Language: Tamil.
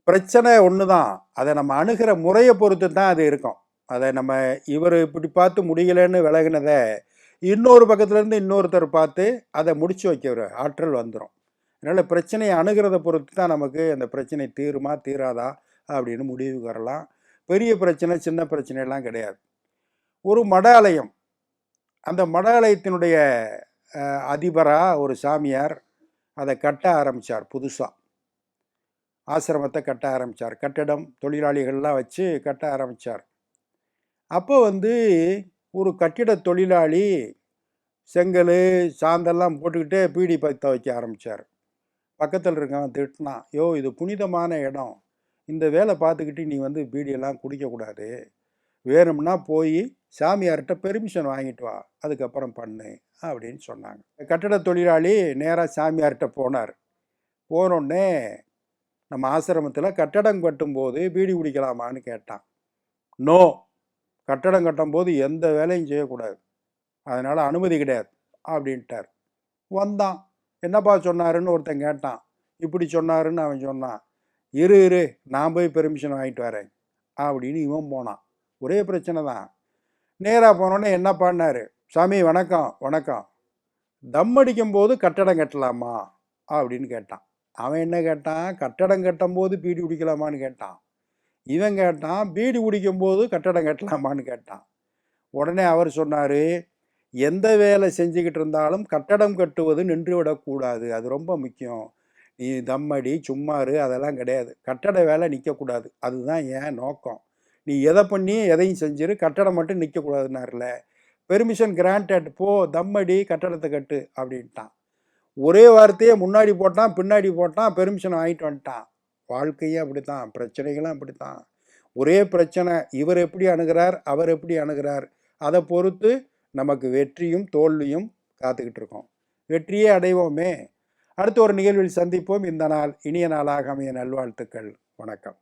பிரச்சனை ஒன்று தான். அதை நம்ம அணுகிற முறையை பொறுத்து தான் அது இருக்கும். அதை நம்ம இவர் இப்படி பார்த்து முடியலைன்னு விலகினதை இன்னொரு பக்கத்துலேருந்து இன்னொருத்தர் பார்த்து அதை முடிச்சு வைக்கிற ஆற்றல் வந்துடும். அதனால் பிரச்சனையை அணுகிறத பொறுத்து தான் நமக்கு அந்த பிரச்சனை தீருமா தீராதா அப்படின்னு முடிவுக்கு வரலாம். பெரிய பிரச்சனை சின்ன பிரச்சனைலாம் கிடையாது. ஒரு மட ஆலயம், அந்த மட ஆலயத்தினுடைய அதிபராக ஒரு சாமியார் அதை கட்ட ஆரம்பித்தார். புதுசாக ஆசிரமத்தை கட்ட ஆரம்பித்தார். கட்டடம் தொழிலாளிகள்லாம் வச்சு கட்ட ஆரம்பித்தார். அப்போ ஒரு கட்டிட தொழிலாளி செங்கல் சாந்தெல்லாம் போட்டுக்கிட்டே பீடி பற்ற வைக்க ஆரம்பித்தார். பக்கத்தில் இருக்கவன் திட்டினான், யோ இது புனிதமான இடம், இந்த வேலை பார்த்துக்கிட்டு நீ பீடியெல்லாம் குடிக்கக்கூடாது, வேணும்னா போய் சாமியார்கிட்ட பெர்மிஷன் வாங்கிட்டு வா, அதுக்கப்புறம் பண்ணு அப்படின்னு சொன்னாங்க. கட்டட தொழிலாளி நேராக சாமியார்கிட்ட போனார். போனோடனே நம்ம ஆசிரமத்தில் கட்டடம் கட்டும்போது பீடி குடிக்கலாமான்னு கேட்டான். நோ, கட்டடம் கட்டும்போது எந்த வேலையும் செய்யக்கூடாது, அதனால் அனுமதி கிடையாது அப்படின்ட்டார். வந்தான். என்னப்பா சொன்னாருன்னு ஒருத்தன் கேட்டான். இப்படி சொன்னாருன்னு அவன் சொன்னான். இரு நான் போய் பெர்மிஷன் வாங்கிட்டு வரேன் அப்படின்னு இவன் போனான். ஒரே பிரச்சனை தான். நேராக போனோடனே என்ன பண்ணார், சாமி வணக்கம் வணக்கம், தம் அடிக்கும் போது கட்டடம் கட்டலாமா அப்படின்னு கேட்டான். அவன் என்ன கேட்டான், கட்டடம் கட்டும் போது பீடி குடிக்கலாமான்னு கேட்டான். இவன் கேட்டான், பீடி குடிக்கும் போது கட்டடம் கட்டலாமான்னு கேட்டான். உடனே அவர் சொன்னார், எந்த வேலை செஞ்சுக்கிட்டு இருந்தாலும் கட்டடம் கட்டுவது நின்று விடக்கூடாது, அது ரொம்ப முக்கியம். நீ தம்மடி சும்மாரு அதெல்லாம் கிடையாது, கட்டட வேலை நிற்கக்கூடாது, அதுதான் ஏன் நோக்கம். நீ எதை பண்ணி எதையும் செஞ்சிரு, கட்டடம் மட்டும் நிற்கக்கூடாதுன்னார்ல. பெர்மிஷன் கிராண்டட், போ தம்மடி கட்டடத்தை கட்டு அப்படின்ட்டான். ஒரே வார்த்தையே முன்னாடி போட்டான் பின்னாடி போட்டான், பெர்மிஷன் வாங்கிட்டு வந்துட்டான். வாழ்க்கையே அப்படித்தான், பிரச்சனைகளும் அப்படித்தான். ஒரே பிரச்சனை, இவர் எப்படி அணுகிறார் அவர் எப்படி அணுகிறார், அதை பொறுத்து நமக்கு வெற்றியும் தோல்வியும் காத்துக்கிட்டு இருக்கோம். வெற்றியே அடைவோமே. அடுத்த ஒரு நிகழ்வில் சந்திப்போம். இந்த நாள் இனிய நாளாக அமைய நல்வாழ்த்துக்கள். வணக்கம்.